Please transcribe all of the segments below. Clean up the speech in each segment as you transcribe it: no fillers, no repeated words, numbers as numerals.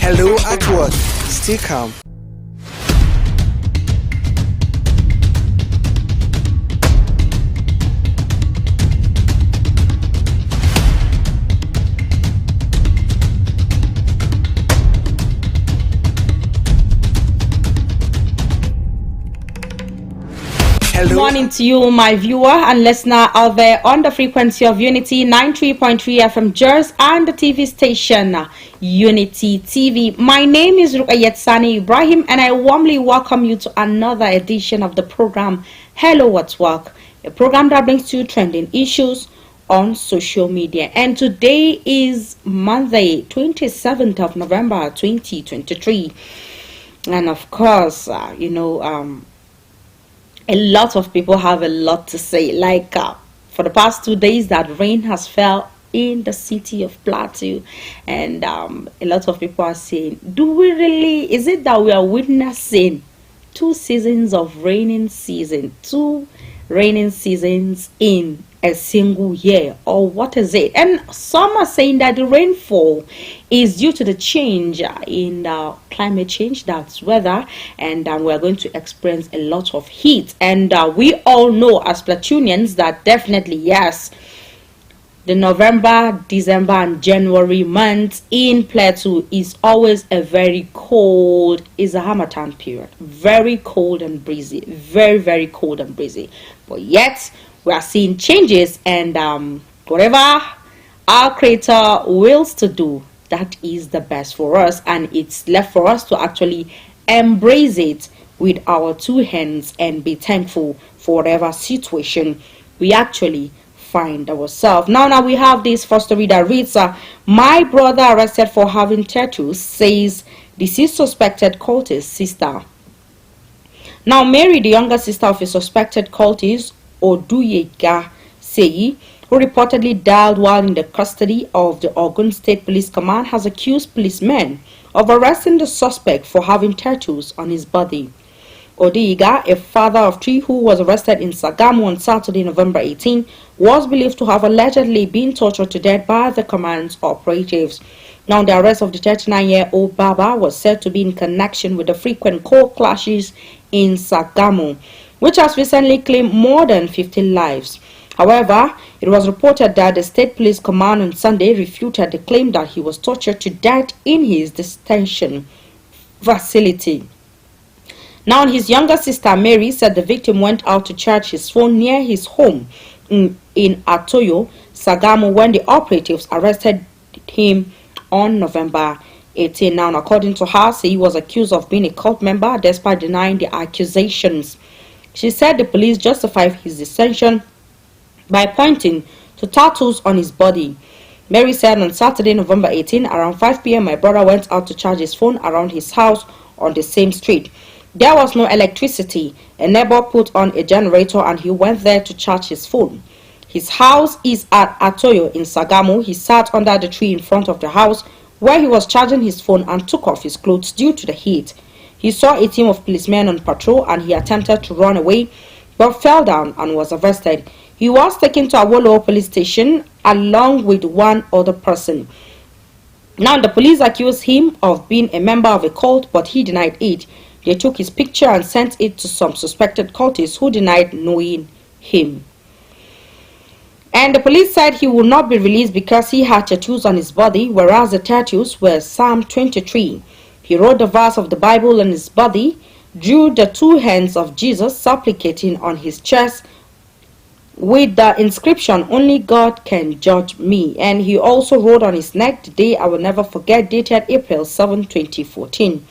Hello at work. Stay calm. Good morning to you, my viewer and listener out there on the frequency of Unity 93.3 FM Jers and the TV station Unity TV. My name is Rukayet Sani Ibrahim and I warmly welcome you to another edition of the program Hello at Work, a program that brings you trending issues on social media. And today is Monday, 27th of November 2023. And of course, a lot of people have a lot to say. Like for the past 2 days that rain has fell in the city of Plateau, and a lot of people are saying, is it that we are witnessing two seasons of raining season, two raining seasons in a single year, or what is it? And some are saying that the rainfall is due to the change in climate change, that's weather, and we're going to experience a lot of heat. And we all know as Plateaunians that definitely, yes, the November, December, and January months in Plateau is always a very cold, is a Harmattan period. Very cold and breezy. Very, very cold and breezy. But yet, we are seeing changes, and whatever our Creator wills to do, that is the best for us. And it's left for us to actually embrace it with our two hands and be thankful for whatever situation we actually find ourselves. Now we have this first story that reads, my brother arrested for having tattoos, says deceased suspected cultist sister. Now Mary, the younger sister of a suspected cultist, Oduyega Seyi, who reportedly died while in the custody of the Ogun State Police Command, has accused policemen of arresting the suspect for having tattoos on his body. Oduyega, a father of three who was arrested in Sagamu on Saturday, November 18, was believed to have allegedly been tortured to death by the command's operatives. Now, the arrest of the 39-year-old Baba was said to be in connection with the frequent cold clashes in Sagamu, which has recently claimed more than 15 lives. However, it was reported that the State Police Command on Sunday refuted the claim that he was tortured to death in his detention facility. Now, his younger sister Mary said the victim went out to charge his phone near his home in Atoyo, Sagamu, when the operatives arrested him on November 18. Now, according to her, he was accused of being a cult member despite denying the accusations. She said the police justified his detention by pointing to tattoos on his body. Mary said on Saturday, November 18, around 5 p.m., my brother went out to charge his phone around his house on the same street. There was no electricity. A neighbor put on a generator and he went there to charge his phone. His house is at Atoyo in Sagamu. He sat under the tree in front of the house where he was charging his phone and took off his clothes due to the heat. He saw a team of policemen on patrol and he attempted to run away but fell down and was arrested. He was taken to Awolowo police station along with one other person. Now the police accused him of being a member of a cult, but he denied it. They took his picture and sent it to some suspected cultists who denied knowing him. And the police said he would not be released because he had tattoos on his body, whereas the tattoos were Psalm 23. He wrote the verse of the Bible on his body, drew the two hands of Jesus supplicating on his chest with the inscription, only God can judge me. And he also wrote on his neck, the day I will never forget, dated April 7, 2014.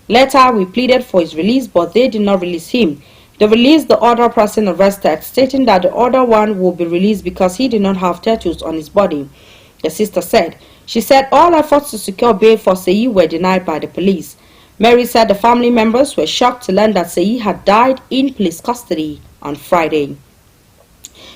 Later, we pleaded for his release, but they did not release him. They released the other person arrested, stating that the other one will be released because he did not have tattoos on his body, the sister said. She said all efforts to secure bail for Seyi were denied by the police. Mary said the family members were shocked to learn that Seyi had died in police custody on Friday.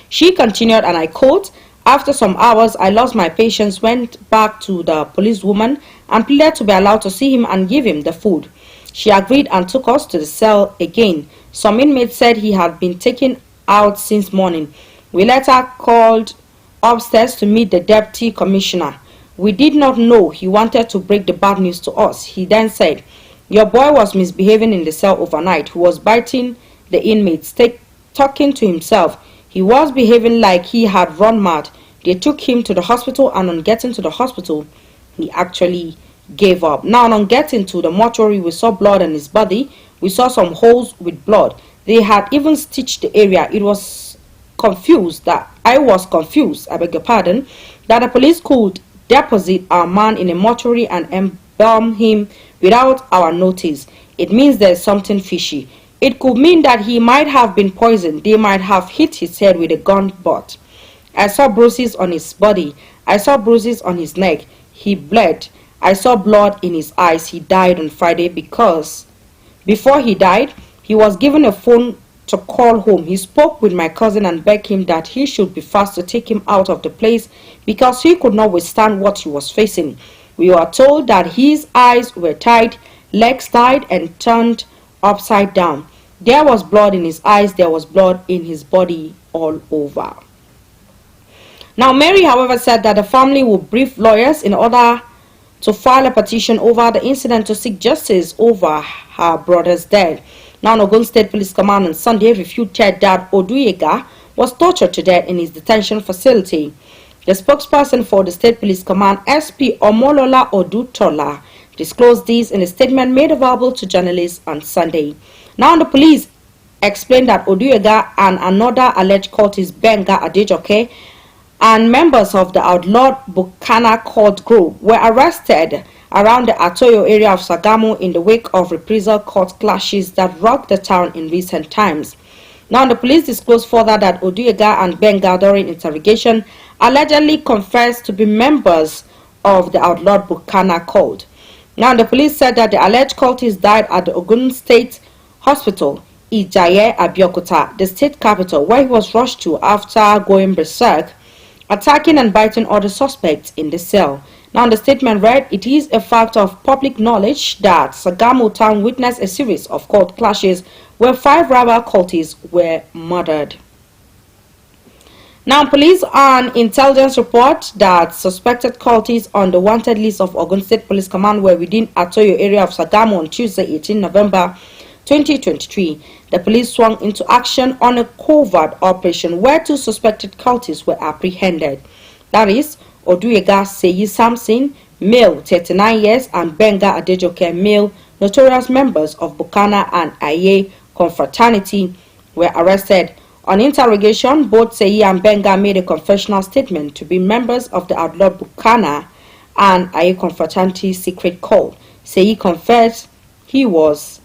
She continued, and I quote, after some hours, I lost my patience, went back to the policewoman and pleaded to be allowed to see him and give him the food. She agreed and took us to the cell again. Some inmates said he had been taken out since morning. We later called upstairs to meet the deputy commissioner. We did not know he wanted to break the bad news to us. He then said, your boy was misbehaving in the cell overnight. He was biting the inmates, talking to himself. He was behaving like he had run mad. They took him to the hospital, and on getting to the hospital, he actually gave up. Now, on getting to the mortuary, we saw blood on his body. We saw some holes with blood. They had even stitched the area. I was confused, I beg your pardon, that the police could deposit our man in a mortuary and embalm him without our notice. It means there's something fishy. It could mean that he might have been poisoned. They might have hit his head with a gun butt. I saw bruises on his body. I saw bruises on his neck. He bled. I saw blood in his eyes. He died on Friday because before he died, he was given a phone to call home. He spoke with my cousin and begged him that he should be fast to take him out of the place because he could not withstand what he was facing. We were told that his eyes were tied, legs tied, and turned upside down. There was blood in his eyes. There was blood in his body all over. Now, Mary, however, said that the family would brief lawyers in order to file a petition over the incident to seek justice over her brother's death. Now, Ogun State Police Command on Sunday refuted that Oduyega was tortured to death in his detention facility. The spokesperson for the State Police Command, SP Omolola Odutola, disclosed this in a statement made available to journalists on Sunday. Now, the police explained that Oduyega and another alleged cultist, Benga Adejoke, and members of the outlawed Bukana cult group were arrested around the Atoyo area of Sagamu in the wake of reprisal court clashes that rocked the town in recent times. Now, the police disclosed further that Oduyega and Benga during interrogation allegedly confessed to be members of the outlawed Bukana cult. Now, the police said that the alleged cultists died at the Ogun State Hospital, Ijaye, Abeokuta, the state capital, where he was rushed to after going berserk, attacking and biting other suspects in the cell. Now, the statement read, it is a fact of public knowledge that Sagamu town witnessed a series of cult clashes where 5 rival cultists were murdered. Now, police on intelligence report that suspected cultists on the wanted list of Ogun State Police Command were within Atoyo area of Sagamu on Tuesday, 18 November 2023. The police swung into action on a covert operation where 2 suspected cultists were apprehended. That is, Oduyega Seyi Samson, male, 39 years, and Benga Adejoke, male, notorious members of Bukana and Aye confraternity, were arrested. On interrogation, both Seyi and Benga made a confessional statement to be members of the outlawed Bukana and Aye confraternity secret cult. Seyi confessed he was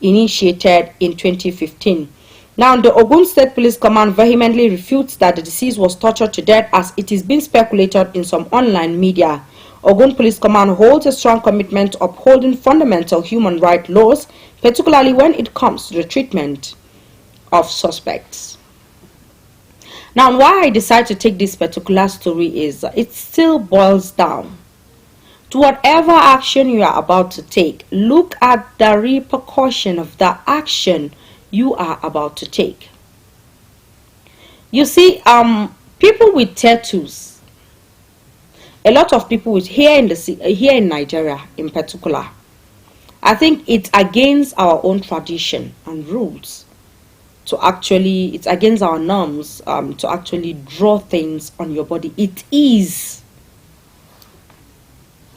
initiated in 2015. Now, the Ogun State Police Command vehemently refutes that the deceased was tortured to death, as it is being speculated in some online media. Ogun Police Command holds a strong commitment to upholding fundamental human rights laws, particularly when it comes to the treatment of suspects. Now, why I decided to take this particular story is it still boils down to whatever action you are about to take. Look at the repercussion of the action you are about to take. You see, people with tattoos, a lot of people with here in Nigeria in particular, I think it's against our own tradition and rules to actually, it's against our norms to actually draw things on your body. It is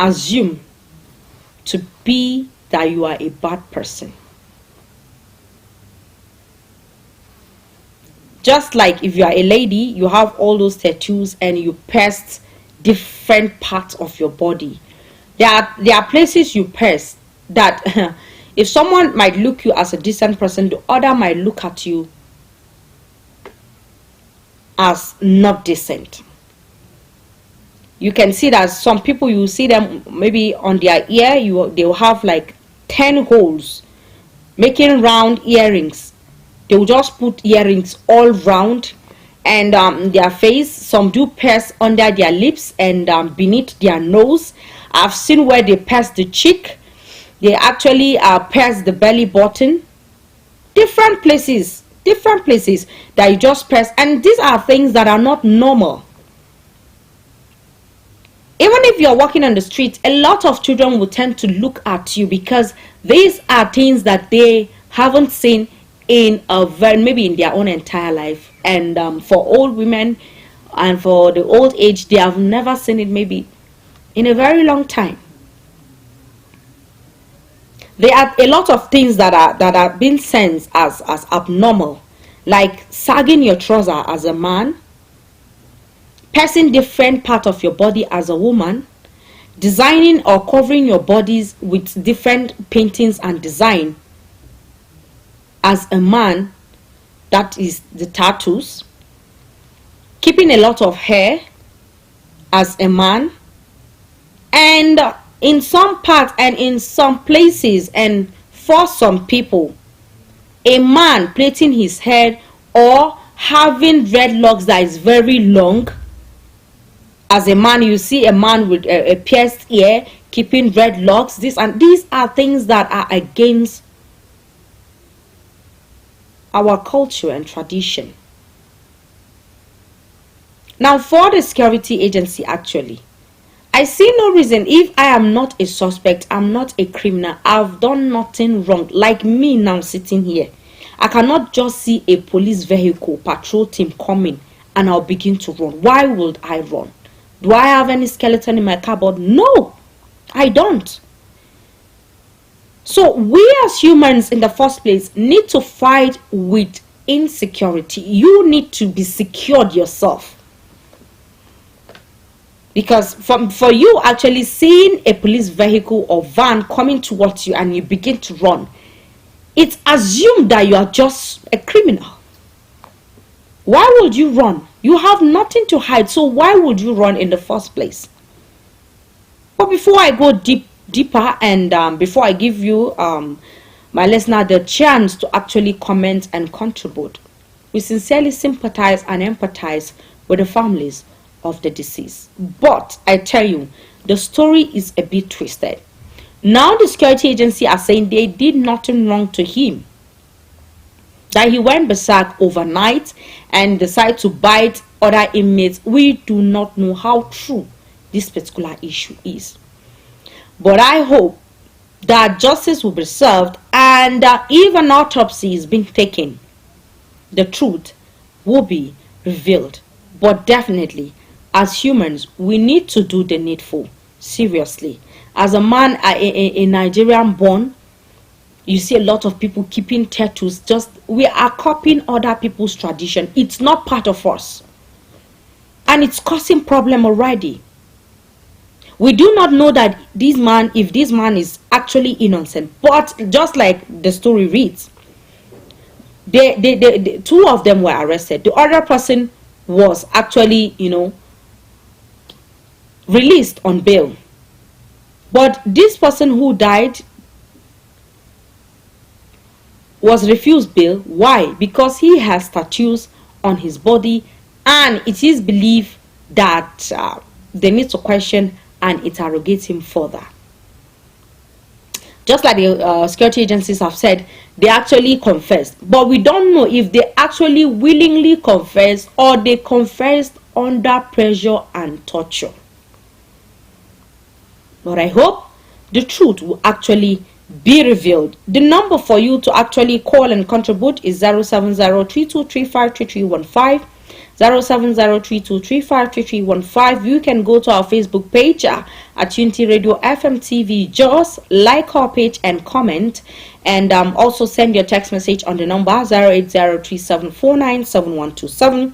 assumed to be that you are a bad person. Just like if you are a lady, you have all those tattoos and you pierced different parts of your body. There are places you pierce that if someone might look you as a decent person, the other might look at you as not decent. You can see that some people, you see them maybe on their ear, they will have like 10 holes, making round earrings. They will just put earrings all round, and their face, some do pierce under their lips and beneath their nose. I've seen where they pierce the cheek. They actually pierce the belly button. Different places that you just pierce, and these are things that are not normal. Even if you're walking on the street, a lot of children will tend to look at you because these are things that they haven't seen in maybe in their own entire life. And for old women and for the old age, they have never seen it maybe in a very long time. There are a lot of things that are being sensed as abnormal, like sagging your trouser as a man, piercing different part of your body as a woman, designing or covering your bodies with different paintings and design as a man, that is the tattoos, keeping a lot of hair as a man, and in some parts and in some places and for some people, a man plaiting his hair or having dreadlocks that is very long. As a man, you see a man with a pierced ear keeping dreadlocks. These are things that are against our culture and tradition. Now, for the security agency, actually, I see no reason. If I am not a suspect, I'm not a criminal, I've done nothing wrong. Like me now sitting here, I cannot just see a police vehicle, patrol team coming and I'll begin to run. Why would I run? Do I have any skeleton in my cupboard? No, I don't. So we as humans in the first place need to fight with insecurity. You need to be secured yourself. Because for you actually seeing a police vehicle or van coming towards you and you begin to run, it's assumed that you are just a criminal. Why would you run? You have nothing to hide, so why would you run in the first place? But before I go deeper and before I give you my listener the chance to actually comment and contribute, we sincerely sympathize and empathize with the families of the deceased. But I tell you, the story is a bit twisted. Now the security agency are saying they did nothing wrong to him, that he went berserk overnight and decided to bite other inmates. We do not know how true this particular issue is, but I hope that justice will be served, and if an autopsy is being taken, the truth will be revealed. But definitely, as humans, we need to do the needful. Seriously, as a man, a Nigerian born, you see a lot of people keeping tattoos. Just we are copying other people's tradition. It's not part of us, and it's causing problem already. We do not know that if this man is actually innocent. But just like the story reads, they two of them were arrested. The other person was actually, released on bail. But this person who died was refused bail. Why? Because he has tattoos on his body, and it is believed that they need to question and interrogate him further. Just like the security agencies have said, they actually confessed, but we don't know if they actually willingly confessed or they confessed under pressure and torture. But I hope the truth will actually be revealed. The number for you to actually call and contribute is 07032353315, 07032353315. You can go to our Facebook page at Unity Radio FM TV. Just like our page and comment, and also send your text message on the number 08037497127,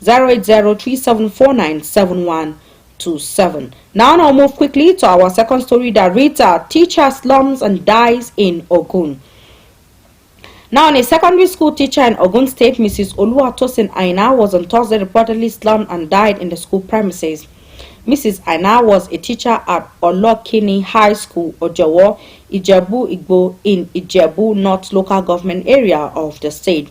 08037497127. Now I'll move quickly to our second story that reads, teacher slums and dies in Ogun. Now, a secondary school teacher in Ogun State, Mrs. Oluwatosin Aina, was on Thursday reportedly slammed and died in the school premises. Mrs. Aina was a teacher at Olokini High School, Ojowo, Ijebu Igbo, in Ijebu North local government area of the state.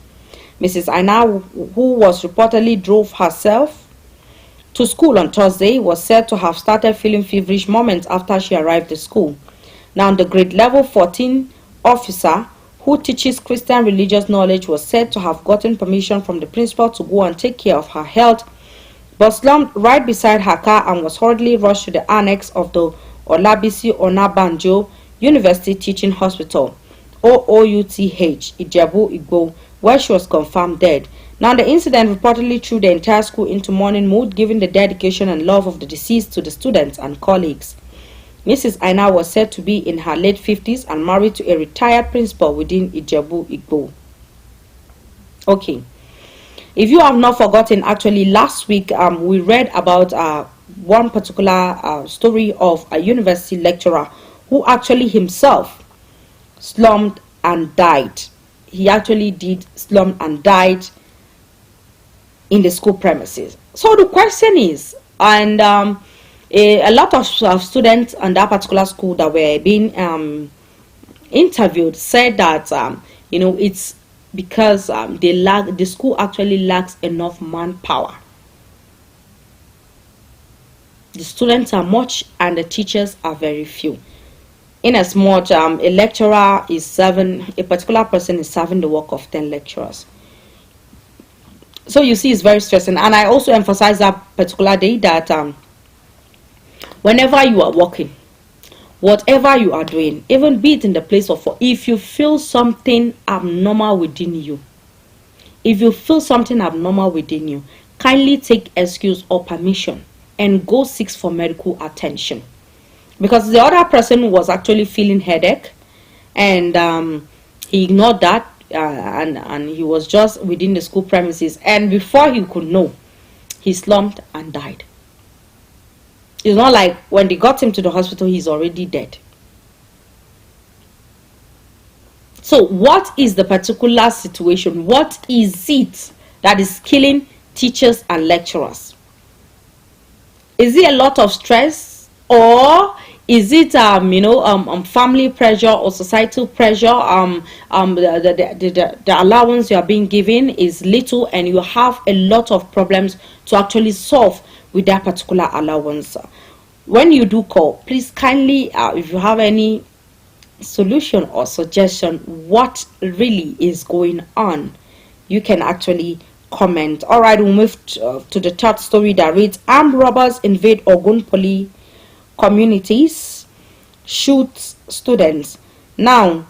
Mrs. Aina, who was reportedly drove herself to school on Thursday, was said to have started feeling feverish moments after she arrived at school. Now, the grade level 14 officer who teaches Christian religious knowledge was said to have gotten permission from the principal to go and take care of her health but slumped right beside her car and was hurriedly rushed to the annex of the Olabisi Onabanjo University Teaching Hospital, OOUTH, Ijebu Igbo, where she was confirmed dead. Now, the incident reportedly threw the entire school into mourning mood, given the dedication and love of the deceased to the students and colleagues. Mrs. Aina was said to be in her late 50s and married to a retired principal within Ijebu Igbo. Okay. If you have not forgotten, actually last week we read about one particular story of a university lecturer who actually himself slumped and died. He actually did slump and died in the school premises. So the question is, and a lot of students in that particular school that were being interviewed said that it's because the school actually lacks enough manpower. The students are much and the teachers are very few. In as much a lecturer is serving, a particular person is serving the work of 10 lecturers. So you see, it's very stressing. And I also emphasize that particular day that whenever you are working, whatever you are doing, even be it in the place of work, if you feel something abnormal within you, kindly take excuse or permission and go seek for medical attention. Because the other person was actually feeling headache, and he ignored that, and he was just within the school premises, and before he could know, he slumped and died. It's not like when they got him to the hospital, he's already dead. So what is the particular situation? What is it that is killing teachers and lecturers? Is it a lot of stress, or is it family pressure or societal pressure? The allowance you are being given is little, and you have a lot of problems to actually solve with that particular allowance. When you do call, please kindly, if you have any solution or suggestion what really is going on, you can actually comment. All right, we'll move to the third story that reads: armed robbers invade Ogun Poly communities, shoot students. Now,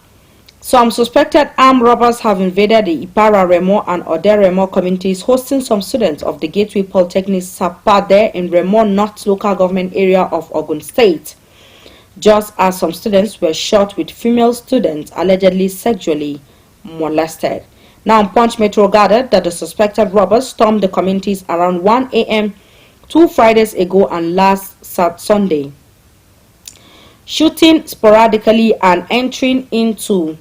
some suspected armed robbers have invaded the Ipara Remo and Ode Remo communities, hosting some students of the Gateway Polytechnic Sapade in Remo North local government area of Ogun State, just as some students were shot with female students allegedly sexually molested. Now, Punch Metro gathered that the suspected robbers stormed the communities around 1 a.m. 2 Fridays ago and last Sunday, shooting sporadically and entering into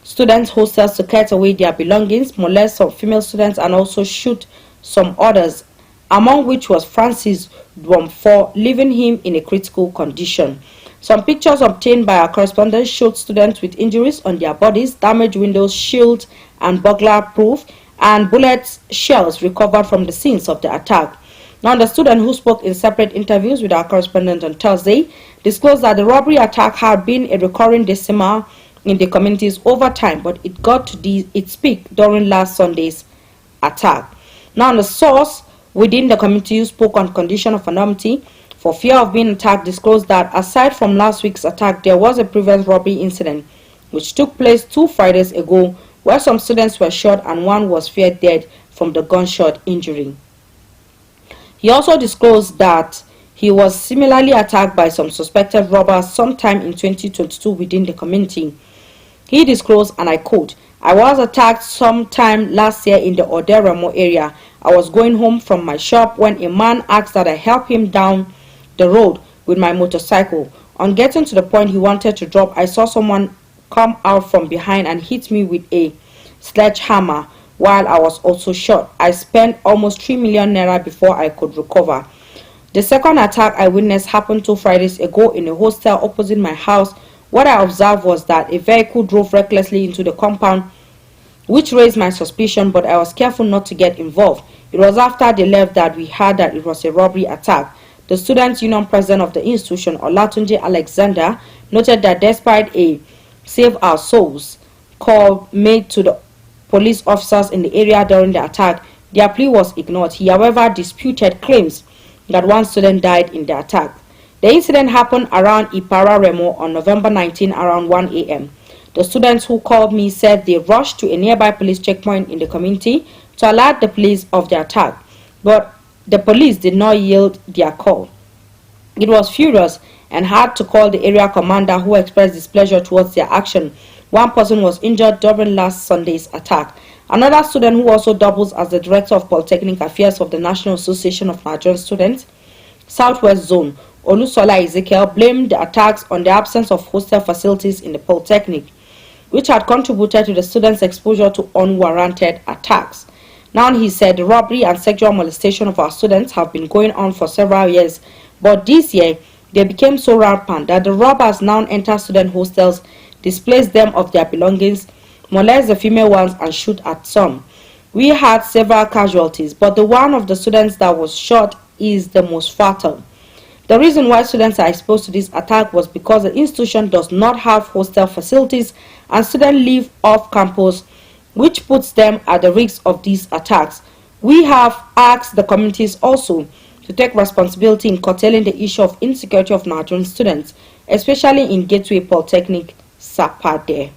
students' hostels to cut away their belongings, molest some female students, and also shoot some others, among which was Francis Dwomfo, leaving him in a critical condition. Some pictures obtained by our correspondent showed students with injuries on their bodies, damaged windows, shield and burglar proof, and bullet shells recovered from the scenes of the attack. Now, the student, who spoke in separate interviews with our correspondent on Thursday, disclosed that the robbery attack had been a recurring decimal in the communities over time, but it got to its peak during last Sunday's attack. Now, the source within the community who spoke on condition of anonymity for fear of being attacked disclosed that aside from last week's attack, there was a previous robbery incident which took place 2 Fridays ago, where some students were shot and one was feared dead from the gunshot injury. He also disclosed that he was similarly attacked by some suspected robbers sometime in 2022 within the community. He disclosed, and I quote, "I was attacked sometime last year in the Oderemo area. I was going home from my shop when a man asked that I help him down the road with my motorcycle. On getting to the point he wanted to drop, I saw someone come out from behind and hit me with a sledgehammer while I was also shot. I spent almost 3 million naira before I could recover." The second attack I witnessed happened 2 Fridays ago in a hostel opposite my house. What I observed was that a vehicle drove recklessly into the compound, which raised my suspicion, but I was careful not to get involved. It was after they left that we heard that it was a robbery attack. The Students' Union president of the institution, Olatunji Alexander, noted that despite a Save Our Souls call made to the police officers in the area during the attack, Their plea was ignored. He, however, disputed claims that one student died in the attack. The incident happened around Ipara Remo on November 19 around 1 a.m. The students who called me said they rushed to a nearby police checkpoint in the community to alert the police of the attack, but the police did not yield their call. It was furious and had to call the area commander, who expressed displeasure towards their action. One person was injured during last Sunday's attack. Another student, who also doubles as the director of Polytechnic Affairs of the National Association of Nigerian Students, Southwest Zone, Olusola Ezekiel, blamed the attacks on the absence of hostel facilities in the Polytechnic, which had contributed to the students' exposure to unwarranted attacks. Now, he said, the robbery and sexual molestation of our students have been going on for several years, but this year they became so rampant that the robbers now enter student hostels, displace them of their belongings, molest the female ones, and shoot at some. We had several casualties, but the one of the students that was shot is the most fatal. The reason why students are exposed to this attack was because the institution does not have hostel facilities and students live off campus, which puts them at the risk of these attacks. We have asked the communities also to take responsibility in curtailing the issue of insecurity of Nigerian students, especially in Gateway Polytechnic, Sapade.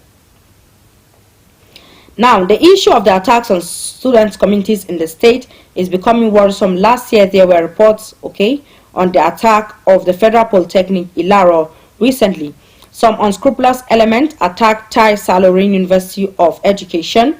Now, the issue of the attacks on students' communities in the state is becoming worrisome. Last year, there were reports, on the attack of the Federal Polytechnic Ilaro. Recently, some unscrupulous element attacked Tai Salorin University of Education,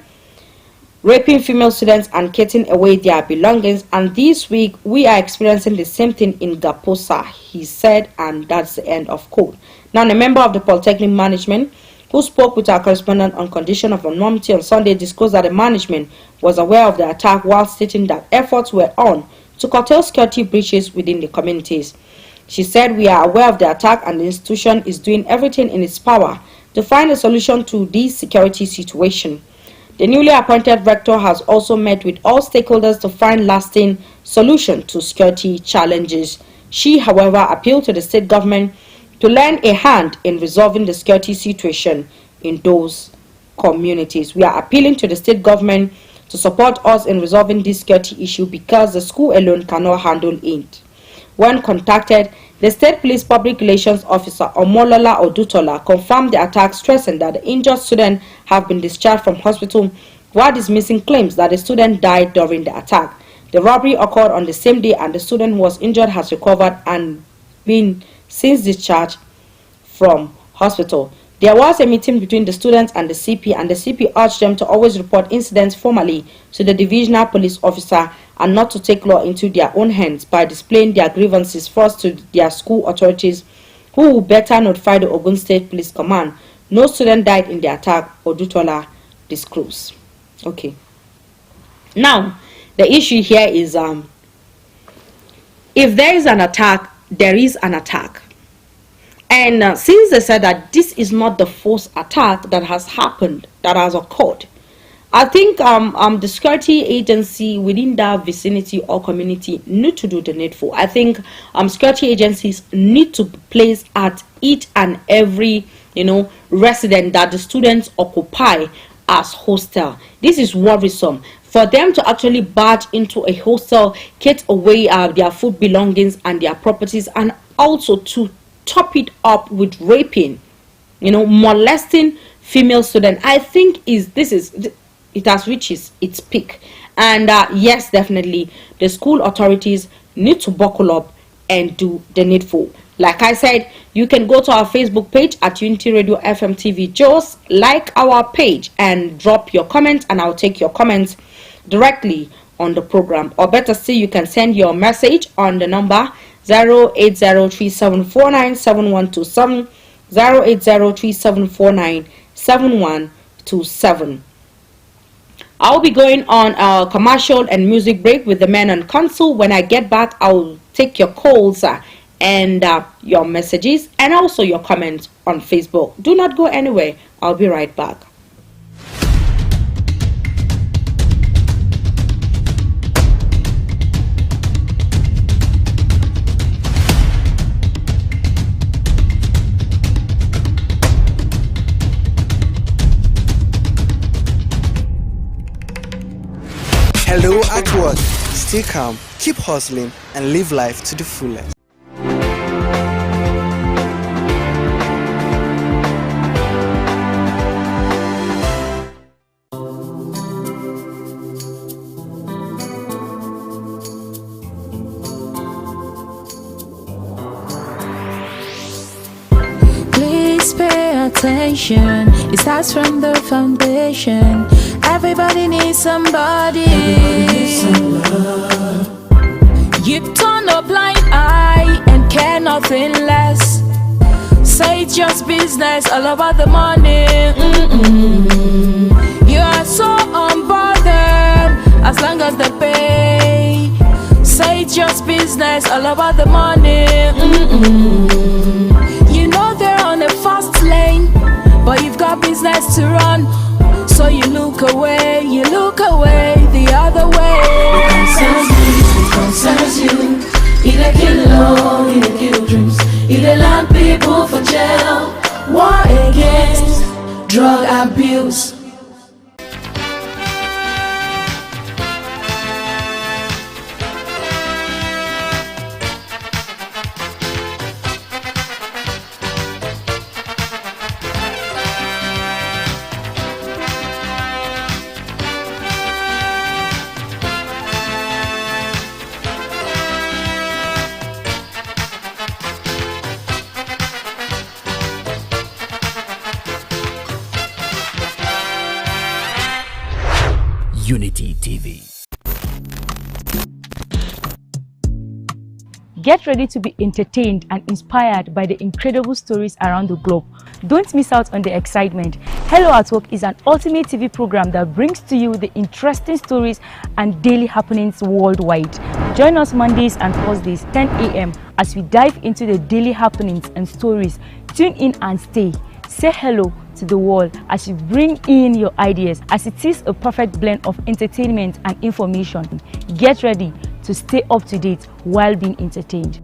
raping female students and carting away their belongings. And this week, we are experiencing the same thing in Gaposa, he said, and that's the end of quote. Now, a member of the Polytechnic management who spoke with our correspondent on condition of anonymity on Sunday disclosed that the management was aware of the attack, while stating that efforts were on to curtail security breaches within the communities. She said, we are aware of the attack and the institution is doing everything in its power to find a solution to this security situation. The newly appointed rector has also met with all stakeholders to find lasting solution to security challenges. She, however, appealed to the state government to lend a hand in resolving the security situation in those communities. We are appealing to the state government to support us in resolving this security issue because the school alone cannot handle it. When contacted, the State Police Public Relations Officer Omolola Odutola confirmed the attack, stressing that the injured students have been discharged from hospital, while dismissing claims that the student died during the attack. The robbery occurred on the same day, and the student who was injured has recovered and been since discharged from hospital. There was a meeting between the students and the CP, and the CP urged them to always report incidents formally to the divisional police officer and not to take law into their own hands by displaying their grievances first to their school authorities, who will better notify the Ogun State Police Command. No student died in the attack, Odutola disclosed. Okay. Now, the issue here is if there is an attack, there is an attack. And since they said that this is not the first attack that has happened, that has occurred, I think the security agency within that vicinity or community need to do the needful. I think security agencies need to be placed at each and every resident that the students occupy as hostel. This is worrisome. For them to actually barge into a hostel, get away their food belongings and their properties, and also to top it up with raping, molesting female students, I think it has reached its peak. And yes, definitely the school authorities need to buckle up and do the needful. Like I said, you can go to our Facebook page at Unity Radio FM TV. Just like our page and drop your comments, and I'll take your comments directly on the program. Or better still, you can send your message on the number 08037497127, 08037497127. I'll be going on a commercial and music break with the men on console. When I get back, I'll take your calls and your messages and also your comments on Facebook. Do not go anywhere. I'll be right back. Hello at work. Stay calm, keep hustling, and live life to the fullest. Please pay attention. It starts from the foundation. Everybody needs somebody. You turn a blind eye and care nothing less. Say it's just business, all about the money. You are so unbothered as long as they pay. Say it's just business, all about the money. You know they're on a fast lane, but you've got business to run. So you look away the other way. It concerns you. It kill love, it kill dreams. It land people for jail. War against drug abuse. Unity TV. Get ready to be entertained and inspired by the incredible stories around the globe. Don't miss out on the excitement. Hello at Work is an ultimate TV program that brings to you the interesting stories and daily happenings worldwide. Join us Mondays and Thursdays 10 a.m. as we dive into the daily happenings and stories. Tune in and stay. Say hello to the world as you bring in your ideas, as it is a perfect blend of entertainment and information. Get ready to stay up to date while being entertained.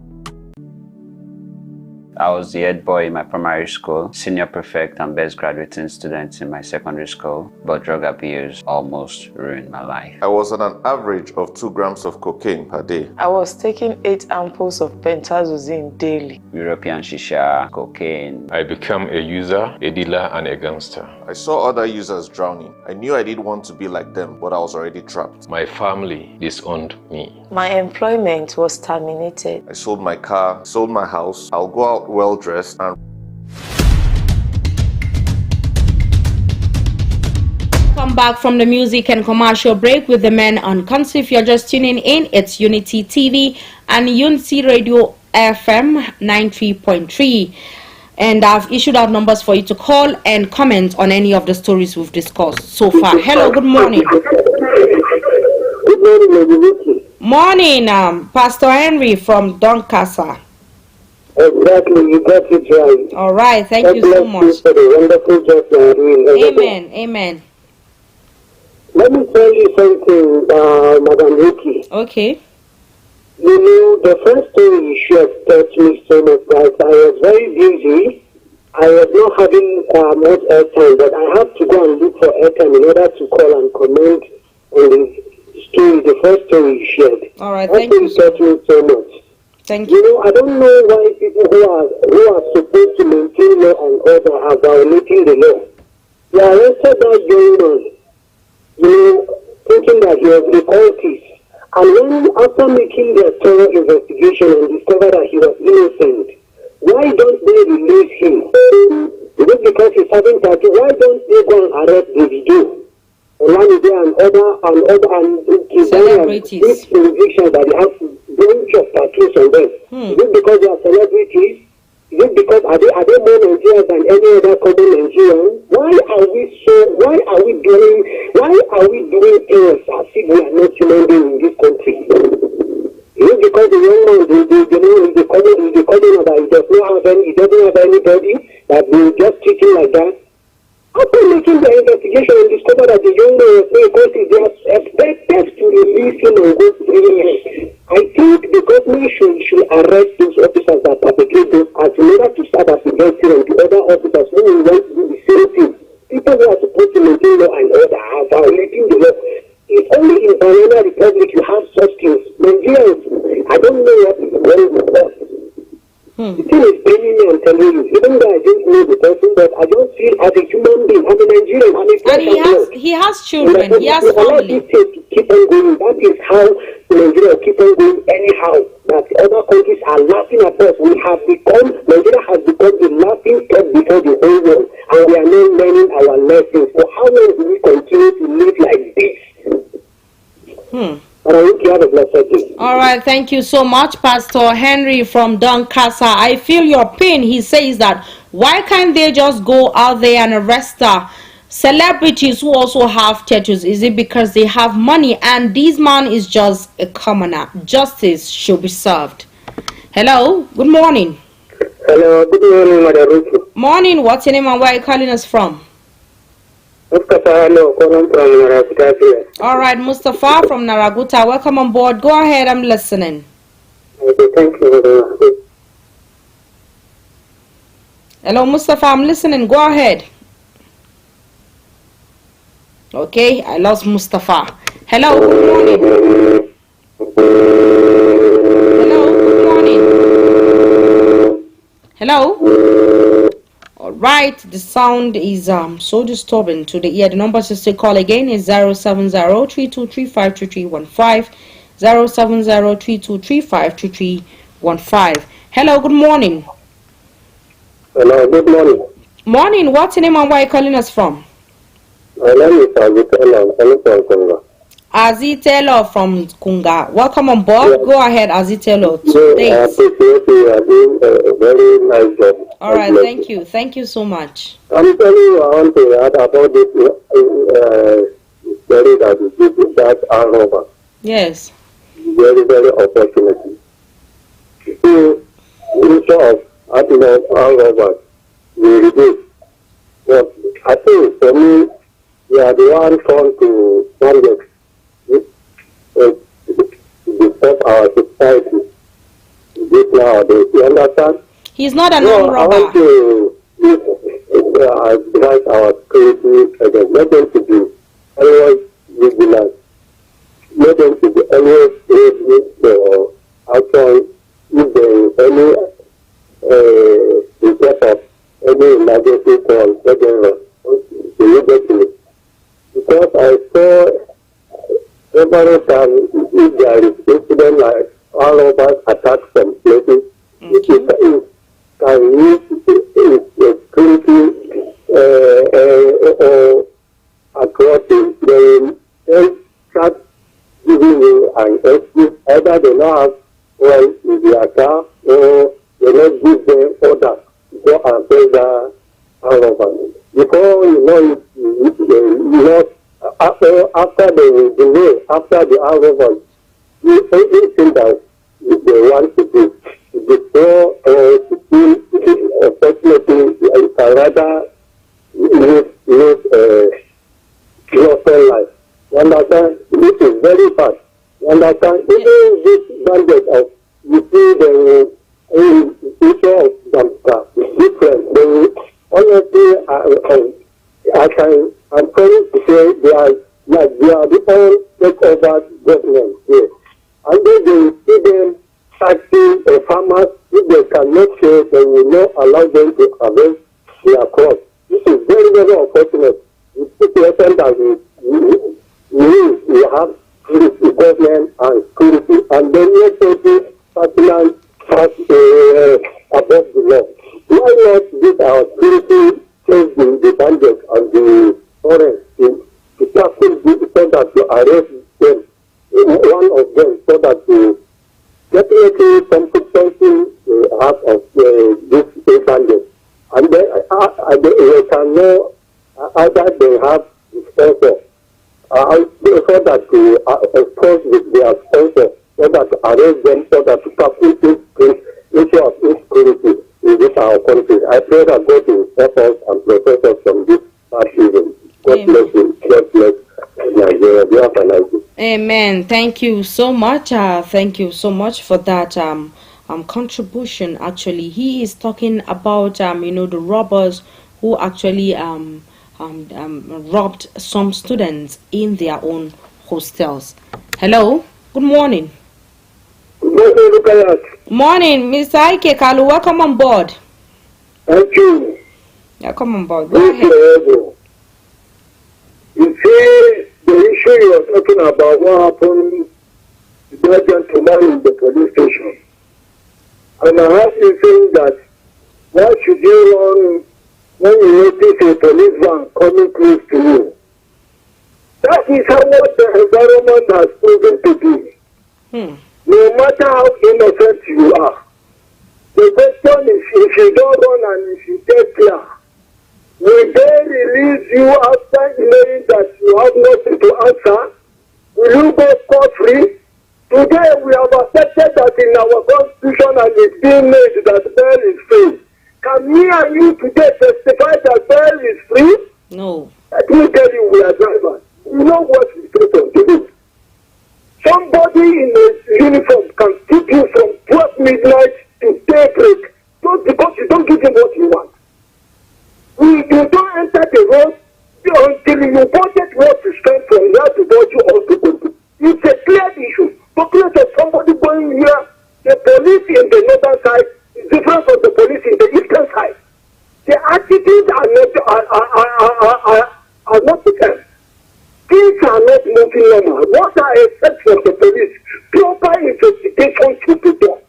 I was the head boy in my primary school, senior prefect and best graduating student in my secondary school, but drug abuse almost ruined my life. I was on an average of 2 grams of cocaine per day. I was taking 8 ampoules of pentazosine daily. European shisha, cocaine. I became a user, a dealer, and a gangster. I saw other users drowning. I knew I didn't want to be like them, but I was already trapped. My family disowned me. My employment was terminated. I sold my car, sold my house. I'll go out well dressed and Come back from the music and commercial break with the men on council. If you're just tuning in, it's Unity TV and Unity Radio FM 93.3. And I've issued out numbers for you to call and comment on any of the stories we've discussed so far. Hello, good morning. Good morning, Morning, Pastor Henry from Doncaster. Exactly, you got it right. All right, thank you so much. For the wonderful job you are doing. Amen, amen. Let me tell you something, Madam Ricky. Okay. You know, the first story you shared touched me so much that I was very busy. I was not having much airtime, but I had to go and look for airtime in order to call and comment on the story, the first story you shared. All right, thank you. you. Touched me so much. Thank you. You know, I don't know why people who are supposed to maintain law and order are violating the law. They arrested that young man, you know, thinking that he was a cultist. And when, after making their thorough investigation and discovered that he was innocent, why don't they release him? Is it because he's having tattoo? Why don't they go and arrest Davido? And celebrities. This conviction that they have bunch of tattoos on them. Is it because they are celebrities? Is it because are they more Nigerians than any other common Nigerian? Why are we doing things as if we are not human beings in this country? Is it because the young man the comment that he doesn't have anybody that will just treat him like that? After making the investigation and discover that the young man was not guilty, they are expected to release him and go free. I think the government should arrest those officers that perpetrate those acts in order to serve as a guarantee to other officers who will want to do the same thing. People who are supposed to maintain law and order are violating the law. It's only in Banana didn't know the person, but I just feel as a human being, as a Nigerian, I'm a And he has children, he has family. Keep on going. That is how Nigeria keep on going anyhow. That other countries are laughing at us. Nigeria has become the laughing stock before the whole world, and we are not learning our lessons. For how long do we continue to live like this? All right, thank you so much, Pastor Henry from Doncaster. I feel your pain. He says that why can't they just go out there and arrest celebrities who also have tattoos? Is it because they have money? And this man is just a commoner. Justice should be served. Hello, good morning. Hello, good morning, Madam. Morning, what's your name and where are you calling us from? Mustafa, hello, calling from Naraguta. All right, Mustafa from Naraguta, welcome on board. Go ahead, I'm listening. Okay, thank you. Hello, Mustafa, I'm listening. Go ahead. Okay, I lost Mustafa. Hello, good morning. Hello, good morning. Hello. All right, the sound is so disturbing to the ear. The number to call again is 070-3235-3315, 070-3235-3315. Hello, good morning. Hello, good morning. Morning, what's your name and where are you calling us from? My name is Azitelo, I'm calling from Kunga. Azitelo from Kunga. Welcome on board. Yeah. Go ahead, Azitelo. I appreciate you. Are doing a very nice job. All right, thank you. Thank you so much. I'm telling you, I want to add about this story that are over. Yes. Very, very opportunity. So, instead of adding all over, we reduce. But I think for me, we are the one called to target to stop our society. This nowadays, you understand? He's not an armed robber. I want to advise our security again. Let them to be always vigilant. Let them to be always ready for action if there is any result of any emergency call. Let them run immediately. Because I saw every time if there is incident like all of us attack some places, it can use security across the then start giving you an excuse. Either they not have oil in their car or they not give them order to go and pay the all of us. Because after the delay, after the all of us, anything that they want to do, before to feel unfortunately, you can rather live your life. You understand? This is very fast. You understand? Even this bandit of, you see the issue of some stuff is different. Honestly, I'm trying to say they are the own takeover government here. And then they see them taxing farmers. If they cannot share, they will not allow them to harvest their crops. This is very, very unfortunate. The situation that we have the government and security, and then let people personal above the law. Why not give our security change the bandits and the forest to tackle this so that to arrest them, one of them, so that to definitely something half of this bandits. And then they can know either they have the sponsor, so that to expose their sponsor, so that to arrest them, so that to tackle this issue of insecurity in this our country. I pray that God will help us and protect us from this fascism. God bless you. God bless Nigeria. Amen. Thank you so much. Thank you so much for that contribution. Actually, he is talking about the robbers who actually robbed some students in their own hostels. Hello. Good morning. Good morning, Morning, Mr. Ike Kalu. Welcome on board. Thank you. Yeah, come on, boy. Go ahead. You see, the issue you are talking about, what happened to that gentleman in the police station. And I have you saying that, what should you run when you notice a police van coming close to you? That is how what the environment has proven to be. No matter how innocent you are, the question is, if you don't run and if you take care, will they release you after knowing that you have nothing to answer? Will you go scot-free? Today we have accepted that in our constitution and it's being made that bail is free. Can me and you today testify that bail is free? No. Let me tell you, we are drivers. We know what is supposed to do. Somebody in a uniform can keep you from 12 midnight to daybreak just because you don't give him what you want. You don't enter the road until you budget what to spend from here to go to hospital. It's a clear issue. Because of somebody going here, the police in the northern side is different from the police in the eastern side. The attitudes are not the same. Things are not moving normal. What I expect from the police, proper investigation should be done.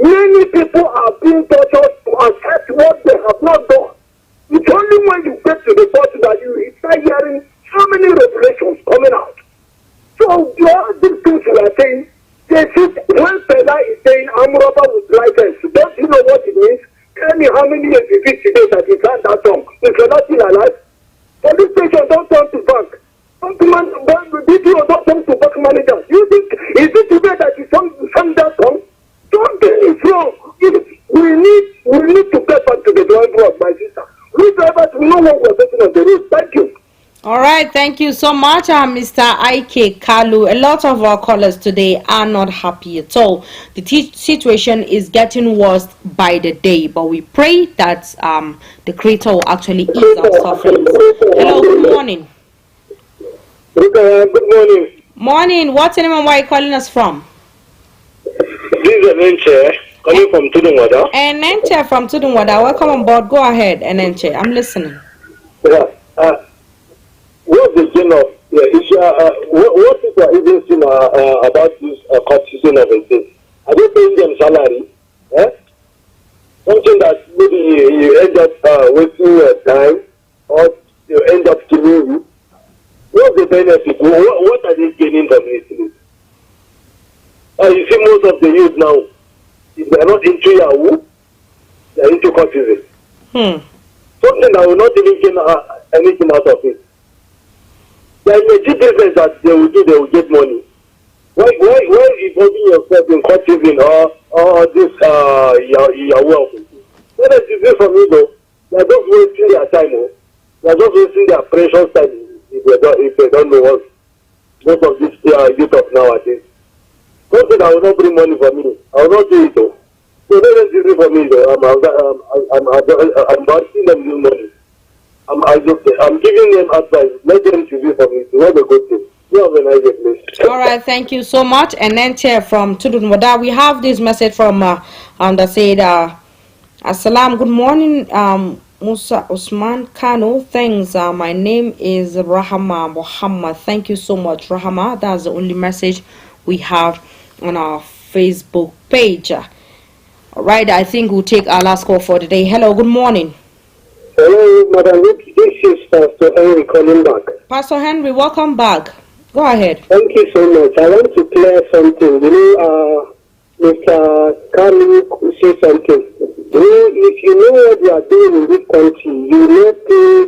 Many people are being tortured to accept what they have not done. It's only when you get to the bottom that you start hearing so many revelations coming out. So all these things we are saying, they should, when Fina is saying I'm rubber with license, don't you know what it means? Tell me how many years it is today that he found that song. If you're not still alive, police station don't turn to bank. Don't turn to bank manager. You think, is it today that you sung that song? Something is wrong. We need to get back to the drawing board, my sister. We drivers, we know what we're getting on the road. Thank you. All right, thank you so much, Mr. Ike Kalu. A lot of our callers today are not happy at all. The situation is getting worse by the day, but we pray that the Creator will actually ease our suffering. Hello, good morning. Good morning. Morning. What's your name and where are you calling us from? This is Enenche, calling from Tudunwada. Enenche from Tudunwada. Welcome on board. Go ahead, Enenche. I'm listening. Yeah. What's the gen of the issue? What people are even saying about this court season of a thing? Are they paying them salary? Something that maybe you end up wasting your time or you end up killing you. What's the benefit? What are they gaining from this? You see most of the youth now, if they are not into Yahoo, they are into courtesan. Something that will not even gain anything out of it. There is a cheap business that they will do, they will get money. Why involving yourself in courtesan or this Yahoo? What is it for me though? They are just wasting their time. They are just wasting their precious time if they don't know what most of this youth of nowadays. Something that will not bring money for me. I will not do it though. So that is easy for me though. I'm asking them new money. I'm giving them advice. Let them choose it for me. You have a good thing. You have a nice day, please. All right, thank you so much. And then chair from Tudunwada, we have this message from that said, Assalam, good morning, Musa Usman Kano. Thanks. My name is Rahama Muhammad. Thank you so much, Rahama. That's the only message we have on our Facebook page. All right, I think we'll take our last call for today. Hello, good morning. Hello, Madam. This is Pastor Henry calling back. Pastor Henry, welcome back. Go ahead. Thank you so much. I want to clear something. Mr. Kanu say something. If you know what you are doing in this country, you not pay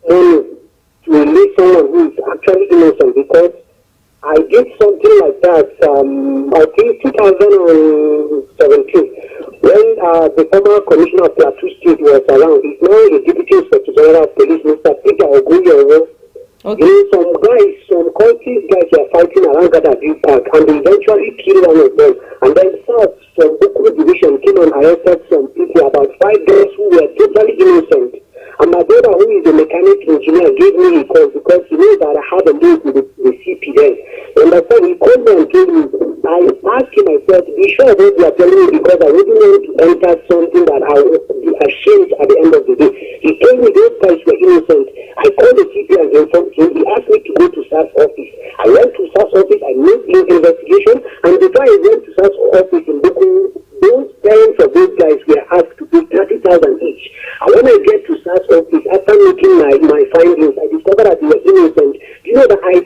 money to release someone who is actually innocent, because I did something like that, I think 2017, when the former commissioner of Plateau State was around. He's now the deputy inspector general of police, Mr. Peter Ogunyowo. Okay. You know, some countries guys were fighting around Gadabi Park, and they eventually killed one of them. And then SARS from Okuru Division came and arrested some people, about 5 girls who were totally innocent. And my brother, who is a mechanic engineer, gave me a call because he knew that I had a link with the CPN. And I said, he called me and told me, I asked him, I said, be sure what you are telling me, because I wouldn't want to enter something that I would be ashamed at the end of the day. He told me those guys were innocent. I called the CP and informed him. He asked me to go to SARS office. I went to SARS office. I made the investigation. And before I went to SARS office in Buku, those parents of those guys were asked to pay 30,000 each. And when I get to SARS office, after making my findings, I discovered that they were innocent. You know that I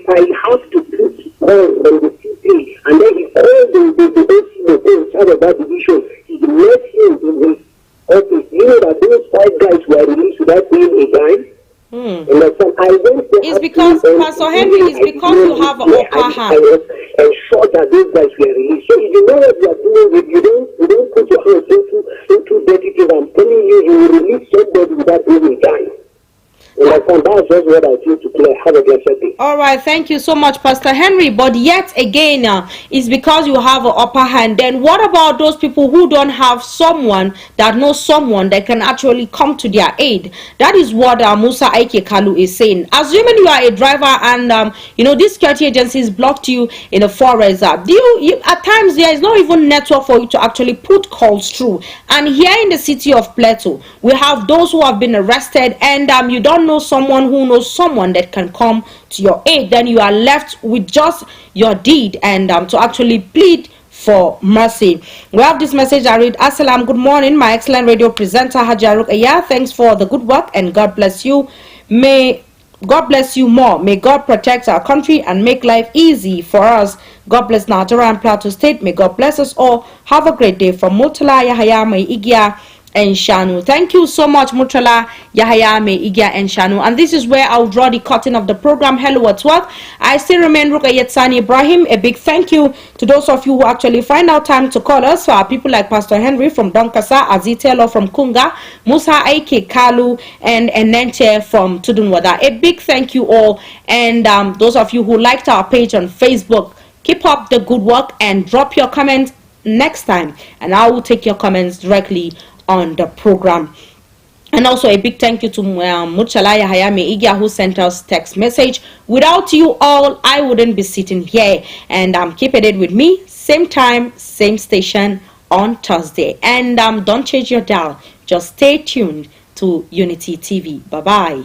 have to put call on the CP, and then he called the OCO in charge of that division. He met him in his office. You know that those 5 guys were released without paying a dime. And I went there. It's because, Pastor Henry, it's because you have an upper hand. I was ensured that those guys were released. So if you know what you are doing, you don't put your hands into dirty things. I'm telling you, you will release somebody without paying a dime. That's just what I feel to play. Have a blessed day. All right, thank you so much, Pastor Henry. But yet again, it's because you have an upper hand. Then what about those people who don't have someone that knows someone that can actually come to their aid? That is what Musa Aike Kalu is saying. Assuming you are a driver and these security agencies blocked you in a forest. You at times there is not even network for you to actually put calls through. And here in the city of PLATEAU, we have those who have been arrested, and you don't know someone who knows someone that can come to your aid. Then you are left with just your deed and to actually plead for mercy. We have this message I read. Assalam, good morning, my excellent radio presenter HAJARKU. Thanks for the good work and God bless you. May God bless you more. May God protect our country and make life easy for us. God bless Nigeria and Plateau State. May God bless us all. Have a great day. From Murtala Yahaya Mai Igia and Shanu. Thank you so much, Murtala Yahaya Mai Igia and Shanu. And this is where I'll draw the curtain of the program. Hello at work. I still remain Rukayet Sani Ibrahim. A big thank you to those of you who actually find out time to call us. So people like Pastor Henry from Donkasa, Azi Taylor from Kunga, Musa Aike Kalu, and Enenche from Tudunwada. A big thank you all. And those of you who liked our page on Facebook, keep up the good work and drop your comments next time. And I will take your comments directly on the program. And also a big thank you to Muchala Yahaya Mai Igia, who sent us text message. Without you all, I wouldn't be sitting here. And keeping it with me, same time, same station on Thursday. And don't change your dial. Just stay tuned to Unity TV. Bye-bye.